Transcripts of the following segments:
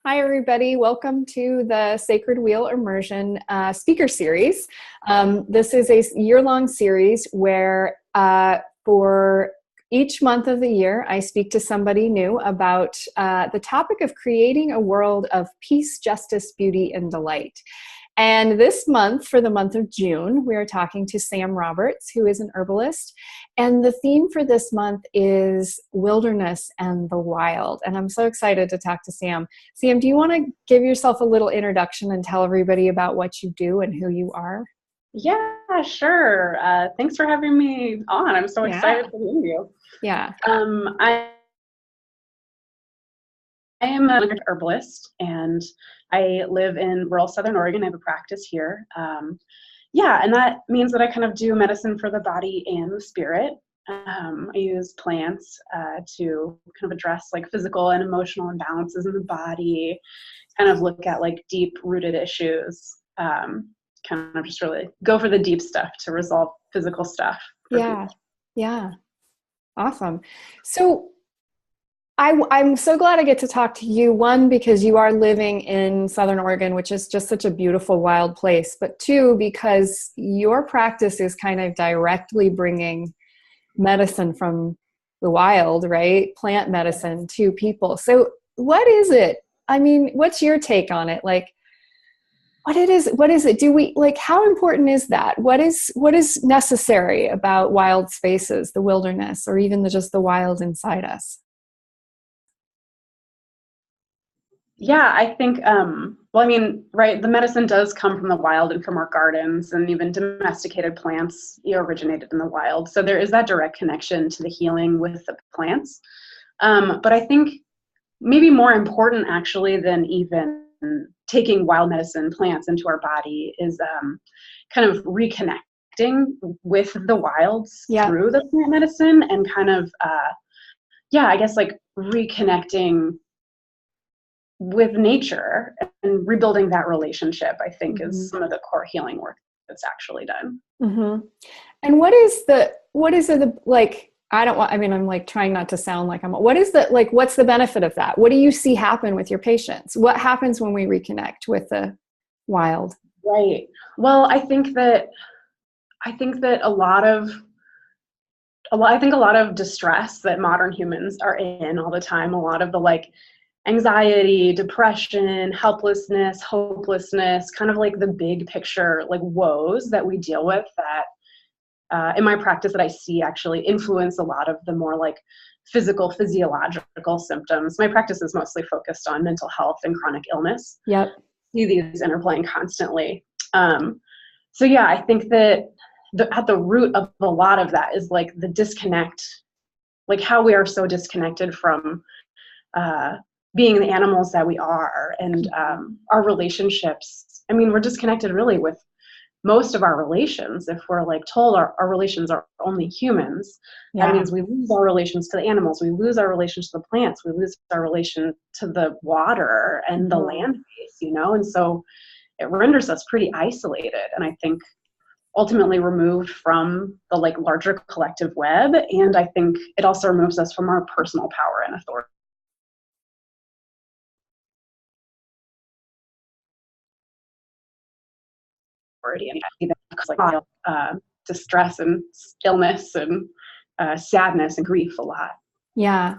Hi, everybody. Welcome to the Sacred Wheel Immersion speaker series. This is a year-long series where for each month of the year, I speak to somebody new about the topic of creating a world of peace, justice, beauty, and delight. And this month, for the month of June, we are talking to Sam Roberts, who is an herbalist. And the theme for this month is wilderness and the wild. And I'm so excited to talk to Sam. Sam, do you want to give yourself a little introduction and tell everybody about what you do and who you are? Yeah, sure. Thanks for having me on. I'm so excited to meet you. Yeah. I am an herbalist and I live in rural Southern Oregon. I have a practice here. And that means that I kind of do medicine for the body and the spirit. I use plants to kind of address like physical and emotional imbalances in the body, kind of look at like deep rooted issues, kind of just really go for the deep stuff to resolve physical stuff. Yeah. People. Yeah. Awesome. So I'm so glad I get to talk to you. One, because you are living in Southern Oregon, which is just such a beautiful, wild place. But two, because your practice is kind of directly bringing medicine from the wild, right? Plant medicine to people. So what is it? I mean, what's your take on it? Like, what is it? Do we like, how important is that? What is necessary about wild spaces, the wilderness, or even just the wild inside us? Yeah, I think, right, the medicine does come from the wild and from our gardens, and even domesticated plants originated in the wild. So there is that direct connection to the healing with the plants. But I think maybe more important actually than even taking wild medicine plants into our body is kind of reconnecting with the wilds through the plant medicine and kind of, I guess like reconnecting with nature and rebuilding that relationship, I think is some of the core healing work that's actually done. Mm-hmm. And what is it like, I'm like trying not to sound like what's the benefit of that? What do you see happen with your patients? What happens when we reconnect with the wild? Right. Well, I think that a lot of distress that modern humans are in all the time, a lot of the like anxiety, depression, helplessness, hopelessness, kind of like the big picture, like woes that we deal with that in my practice that I see actually influence a lot of the more like physiological symptoms. My practice is mostly focused on mental health and chronic illness. Yep. See these interplaying constantly. I think that at the root of a lot of that is like the disconnect, like how we are so disconnected from being the animals that we are and our relationships. I mean, we're disconnected really with most of our relations. If we're like told our relations are only humans, that means we lose our relations to the animals, we lose our relations to the plants, we lose our relation to the water and the land base, and so it renders us pretty isolated, and I think ultimately removed from the like larger collective web. And I think it also removes us from our personal power and authority. And even distress and illness and sadness and grief a lot. Yeah.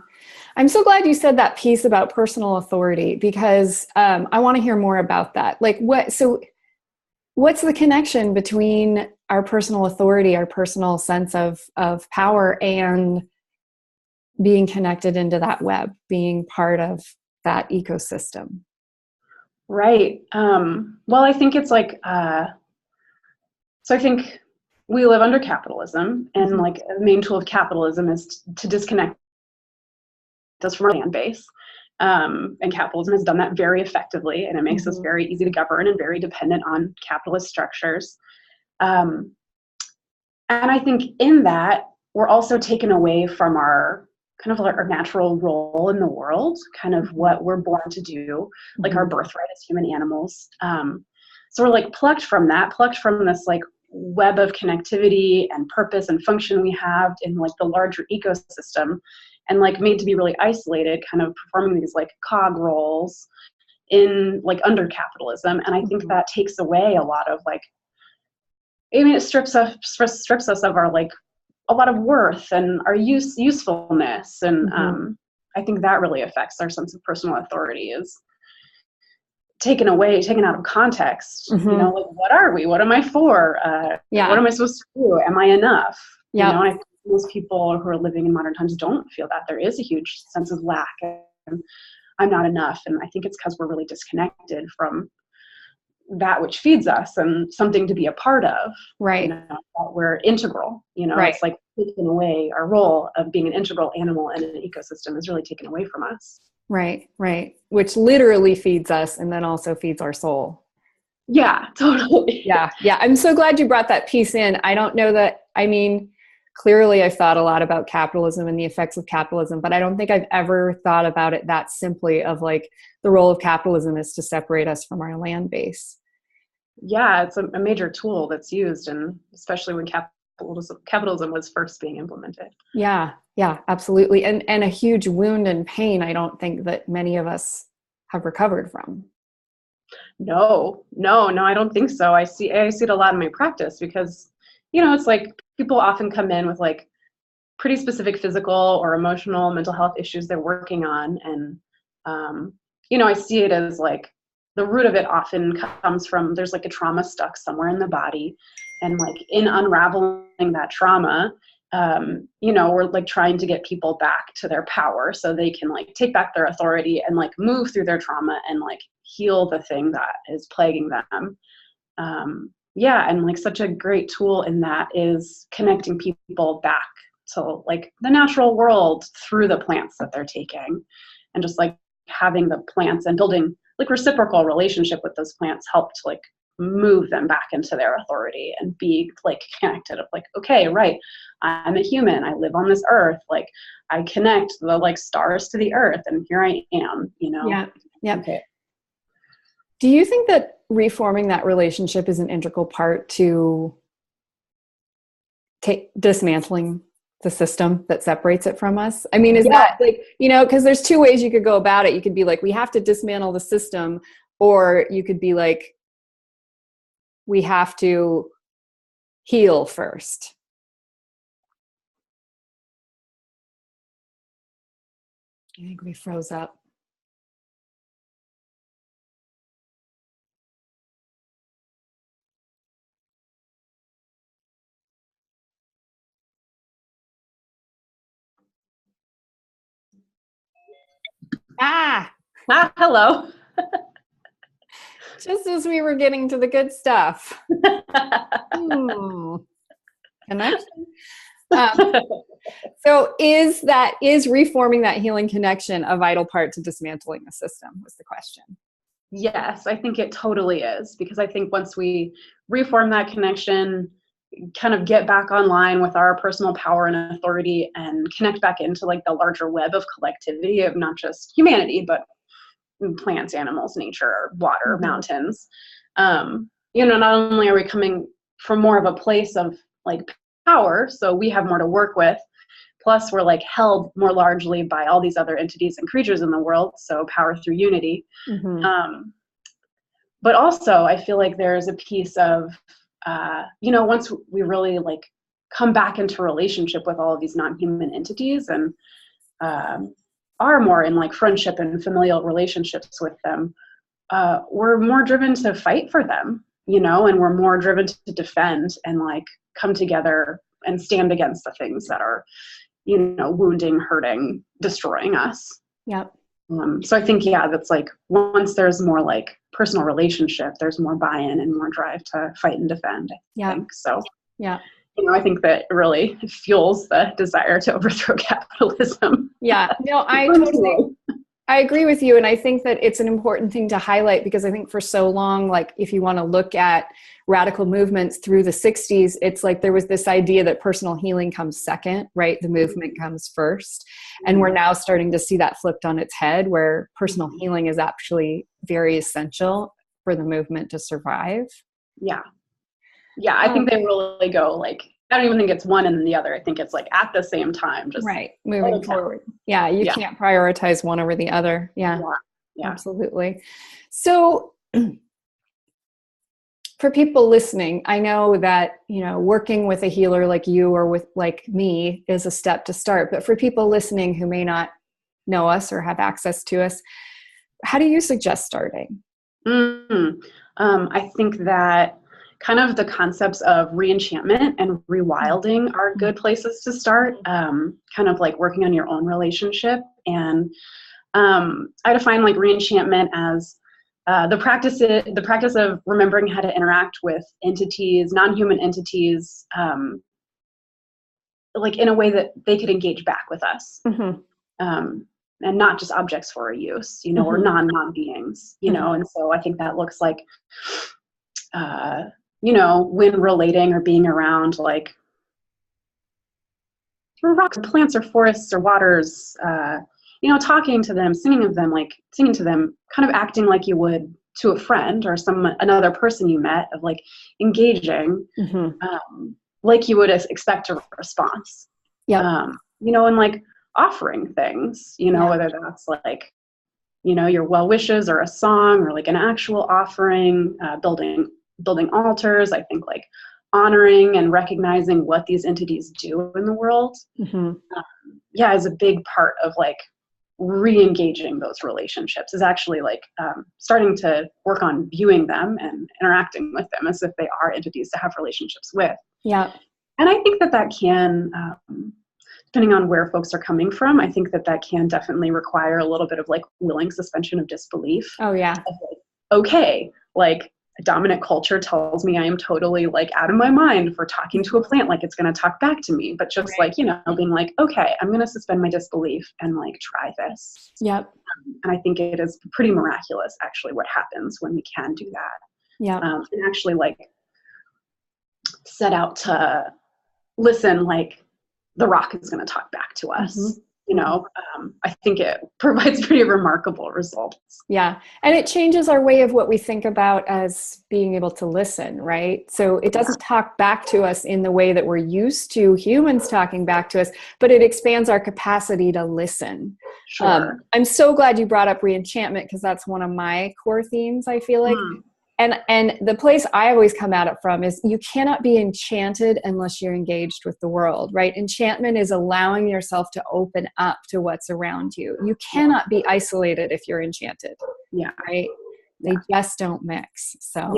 I'm so glad you said that piece about personal authority, because I want to hear more about that. Like what's the connection between our personal authority, our personal sense of power, and being connected into that web, being part of that ecosystem? Right. Well, I think it's like, so I think we live under capitalism, and like the main tool of capitalism is to disconnect us from our land base. And capitalism has done that very effectively, and it makes us very easy to govern and very dependent on capitalist structures. And I think in that, we're also taken away from our kind of our natural role in the world, kind of what we're born to do, like our birthright as human animals. So we're like plucked from this like web of connectivity and purpose and function we have in like the larger ecosystem, and like made to be really isolated, kind of performing these like cog roles in like under capitalism. And I think that takes away a lot of like, I mean, it strips us of our like a lot of worth and our usefulness. And I think that really affects our sense of personal authority, is taken out of context. You know, like, what are we? What am I for? What am I supposed to do? Am I enough? You know, and I think most people who are living in modern times don't feel that. There is a huge sense of lack, and I'm not enough. And I think it's because we're really disconnected from that which feeds us and something to be a part of. Right. You know, that we're integral. You know, it's like taking away our role of being an integral animal in an ecosystem is really taken away from us. Right. Which literally feeds us and then also feeds our soul. Yeah, totally. Yeah. I'm so glad you brought that piece in. I don't know that, I mean, clearly I've thought a lot about capitalism and the effects of capitalism, but I don't think I've ever thought about it that simply, of like the role of capitalism is to separate us from our land base. Yeah, it's a major tool that's used, and especially when capitalism was first being implemented. Yeah, absolutely. And a huge wound and pain I don't think that many of us have recovered from. No, I don't think so. I see it a lot in my practice, because, you know, it's like people often come in with like pretty specific physical or emotional mental health issues they're working on. And, you know, I see it as like the root of it often comes from, there's like a trauma stuck somewhere in the body. And like in unraveling that trauma, you know, we're like trying to get people back to their power so they can like take back their authority and like move through their trauma and like heal the thing that is plaguing them. And like such a great tool in that is connecting people back to like the natural world through the plants that they're taking, and just like having the plants and building like reciprocal relationship with those plants help to like move them back into their authority and be like connected of like, okay, right, I'm a human, I live on this earth, like I connect the like stars to the earth, and here I am, you know. Okay. Do you think that reforming that relationship is an integral part to dismantling the system that separates it from us? I mean, is that like, you know, because there's two ways you could go about it. You could be like, we have to dismantle the system, or you could be like, we have to heal first. I think we froze up. Hello. Just as we were getting to the good stuff. Connection. So is reforming that healing connection a vital part to dismantling the system, was the question. Yes, I think it totally is, because I think once we reform that connection, kind of get back online with our personal power and authority and connect back into like the larger web of collectivity of not just humanity, but plants, animals, nature, water, mountains. You know, not only are we coming from more of a place of like power, so we have more to work with, plus we're like held more largely by all these other entities and creatures in the world, so power through unity. But also I feel like there's a piece of, you know, once we really like come back into relationship with all of these non-human entities and are more in like friendship and familial relationships with them, we're more driven to fight for them, you know, and we're more driven to defend and like come together and stand against the things that are, you know, wounding, hurting, destroying us. So I think, that's like, once there's more like personal relationship, there's more buy-in and more drive to fight and defend, I think. So, you know, I think that really fuels the desire to overthrow capitalism. No, I agree with you. And I think that it's an important thing to highlight, because I think for so long, like if you want to look at radical movements through the 60s, it's like there was this idea that personal healing comes second, right? The movement comes first. And we're now starting to see that flipped on its head, where personal healing is actually very essential for the movement to survive. I think they really go like, I don't even think it's one and then the other. I think it's like at the same time, just moving forward. You can't prioritize one over the other. Absolutely. So for people listening, I know that, working with a healer like you or with like me is a step to start. But for people listening who may not know us or have access to us, how do you suggest starting? I think that kind of the concepts of reenchantment and rewilding are good places to start, kind of like working on your own relationship. And I define like reenchantment as the practice of remembering how to interact with entities, non-human entities, like in a way that they could engage back with us. And not just objects for our use, or non-beings, and so I think that looks like, when relating or being around like rocks, or plants, or forests, or waters, talking to them, singing to them, kind of acting like you would to a friend or another person you met, of like engaging, like you would expect a response. And like offering things, whether that's like, your well wishes or a song or like an actual offering, building altars. I think like honoring and recognizing what these entities do in the world, is a big part of like re-engaging those relationships, is actually like starting to work on viewing them and interacting with them as if they are entities to have relationships with. And I think that can, depending on where folks are coming from, I think that can definitely require a little bit of like willing suspension of disbelief. Of like, okay, like dominant culture tells me I am totally like out of my mind for talking to a plant like it's going to talk back to me, but just like, being like, okay, I'm going to suspend my disbelief and like try this. And I think it is pretty miraculous actually what happens when we can do that. And actually like set out to listen, like the rock is going to talk back to us. I think it provides pretty remarkable results. And it changes our way of what we think about as being able to listen, right? So it doesn't talk back to us in the way that we're used to humans talking back to us, but it expands our capacity to listen. I'm so glad you brought up reenchantment, because that's one of my core themes, I feel like. And the place I always come at it from is you cannot be enchanted unless you're engaged with the world, right? Enchantment is allowing yourself to open up to what's around you. You cannot be isolated if you're enchanted. Right? They just don't mix. So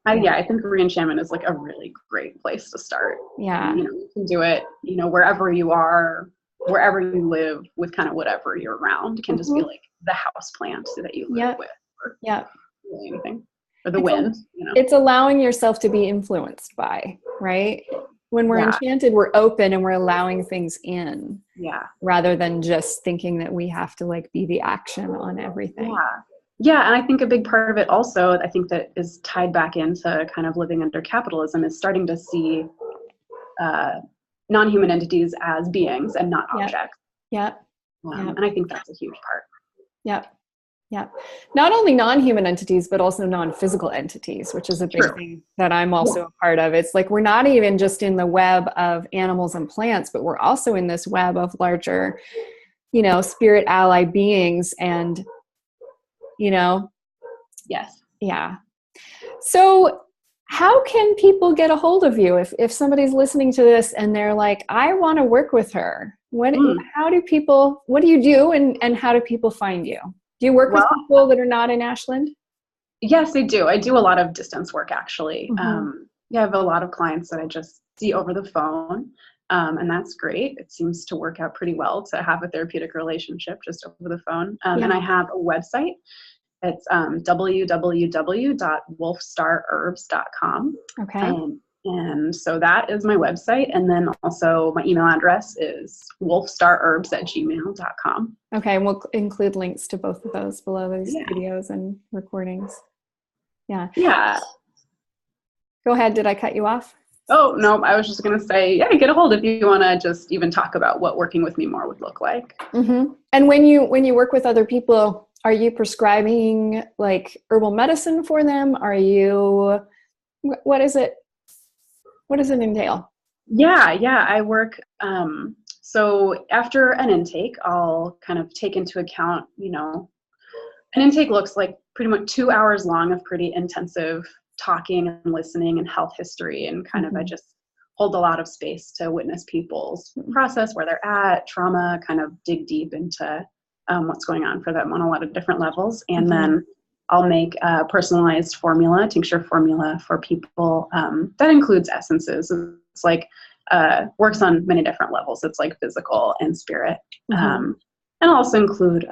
I think reenchantment is like a really great place to start. You can do it, wherever you are, wherever you live, with kind of whatever you're around. It can just be like the house plant that you live with, or really anything. Or the wind. It's allowing yourself to be influenced by, right? When we're enchanted, we're open and we're allowing things in. Rather than just thinking that we have to like be the action on everything. And I think a big part of it also, I think that is tied back into kind of living under capitalism, is starting to see non-human entities as beings and not objects. And I think that's a huge part. Not only non-human entities, but also non-physical entities, which is a big thing that I'm also a part of. It's like we're not even just in the web of animals and plants, but we're also in this web of larger, spirit ally beings. And, So how can people get a hold of you if somebody's listening to this and they're like, I want to work with her? What do you do, and how do people find you? Do you work with people that are not in Ashland? Yes, I do. I do a lot of distance work, actually. I have a lot of clients that I just see over the phone, and that's great. It seems to work out pretty well to have a therapeutic relationship just over the phone. And I have a website. It's www.wolfstarherbs.com. And so that is my website. And then also my email address is wolfstarherbs@gmail.com. Okay. And we'll include links to both of those below these videos and recordings. Go ahead. Did I cut you off? Oh, no, I was just going to say, get a hold if you want to just even talk about what working with me more would look like. And when you work with other people, are you prescribing like herbal medicine for them? What is it? What does it entail? I work. So after an intake, I'll kind of take into account, an intake looks like pretty much 2 hours long of pretty intensive talking and listening and health history, and kind of I just hold a lot of space to witness people's process, where they're at, trauma, kind of dig deep into what's going on for them on a lot of different levels. And then I'll make a personalized formula, tincture formula for people that includes essences. It's like works on many different levels. It's like physical and spirit. And I'll also include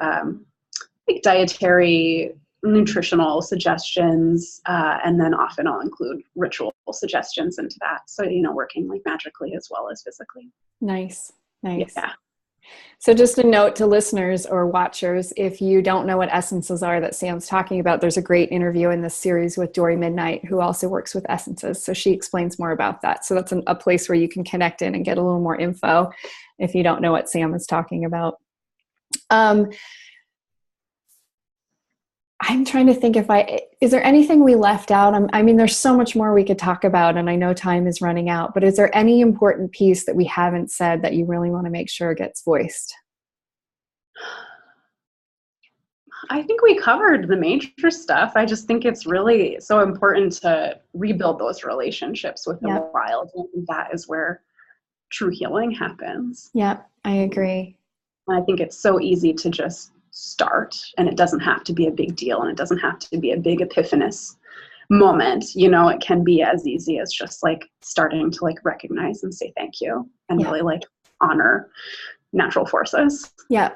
like dietary, nutritional suggestions, and then often I'll include ritual suggestions into that. So, working like magically as well as physically. Nice. Yeah. So just a note to listeners or watchers, if you don't know what essences are that Sam's talking about, there's a great interview in this series with Dory Midnight, who also works with essences. So she explains more about that. So that's a place where you can connect in and get a little more info if you don't know what Sam is talking about. I'm trying to think is there anything we left out? I mean, there's so much more we could talk about, and I know time is running out, but is there any important piece that we haven't said that you really want to make sure gets voiced? I think we covered the major stuff. I just think it's really so important to rebuild those relationships with the wild. And that is where true healing happens. Yeah, I agree. And I think it's so easy to just start, and it doesn't have to be a big deal, and it doesn't have to be a big epiphanous moment. It can be as easy as just like starting to like recognize and say thank you, and really like honor natural forces. Yeah.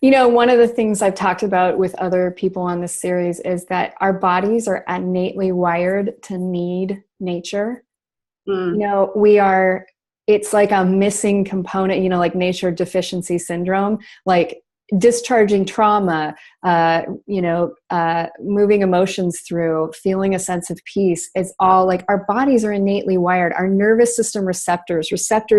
One of the things I've talked about with other people on this series is that our bodies are innately wired to need nature. It's like a missing component, like nature deficiency syndrome, like discharging trauma, moving emotions through, feeling a sense of peace. It's all like our bodies are innately wired. Our nervous system receptors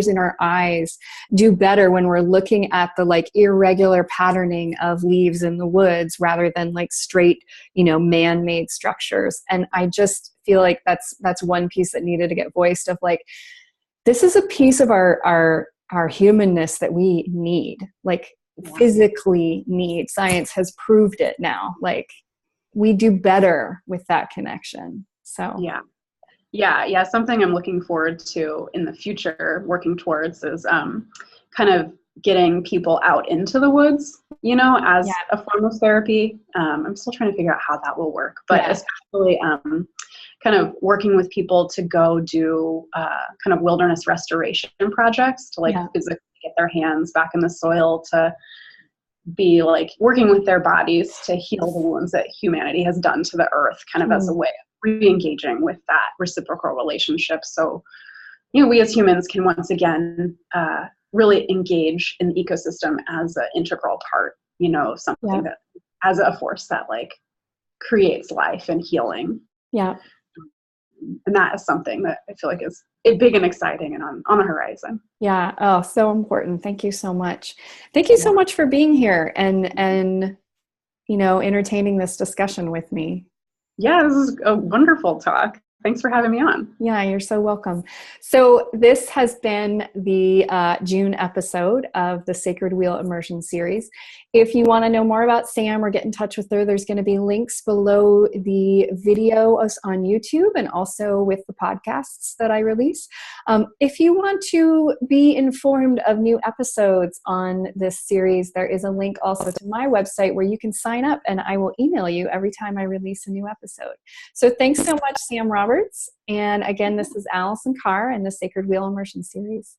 in our eyes do better when we're looking at the like irregular patterning of leaves in the woods rather than like straight, man-made structures. And I just feel like that's one piece that needed to get voiced, of like, this is a piece of our humanness that we need, like physically need. Science has proved it now. Like, we do better with that connection. So yeah, something I'm looking forward to in the future, working towards, is kind of getting people out into the woods, as a form of therapy. I'm still trying to figure out how that will work, but especially kind of working with people to go do kind of wilderness restoration projects, to like physically get their hands back in the soil, to be like working with their bodies to heal the wounds that humanity has done to the earth, kind of as a way of re-engaging with that reciprocal relationship. So, we as humans can once again really engage in the ecosystem as an integral part, something that, as a force that like creates life and healing. Yeah. And that is something that I feel like is big and exciting and on the horizon. Yeah. Oh, so important. Thank you so much. Thank you so much for being here and entertaining this discussion with me. Yeah, this is a wonderful talk. Thanks for having me on. Yeah, you're so welcome. So this has been the June episode of the Sacred Wheel Immersion series. If you want to know more about Sam or get in touch with her, there's going to be links below the videos on YouTube and also with the podcasts that I release. If you want to be informed of new episodes on this series, there is a link also to my website where you can sign up, and I will email you every time I release a new episode. So thanks so much, Sam Roberts. And again, this is Allison Carr and the Sacred Wheel Immersion series.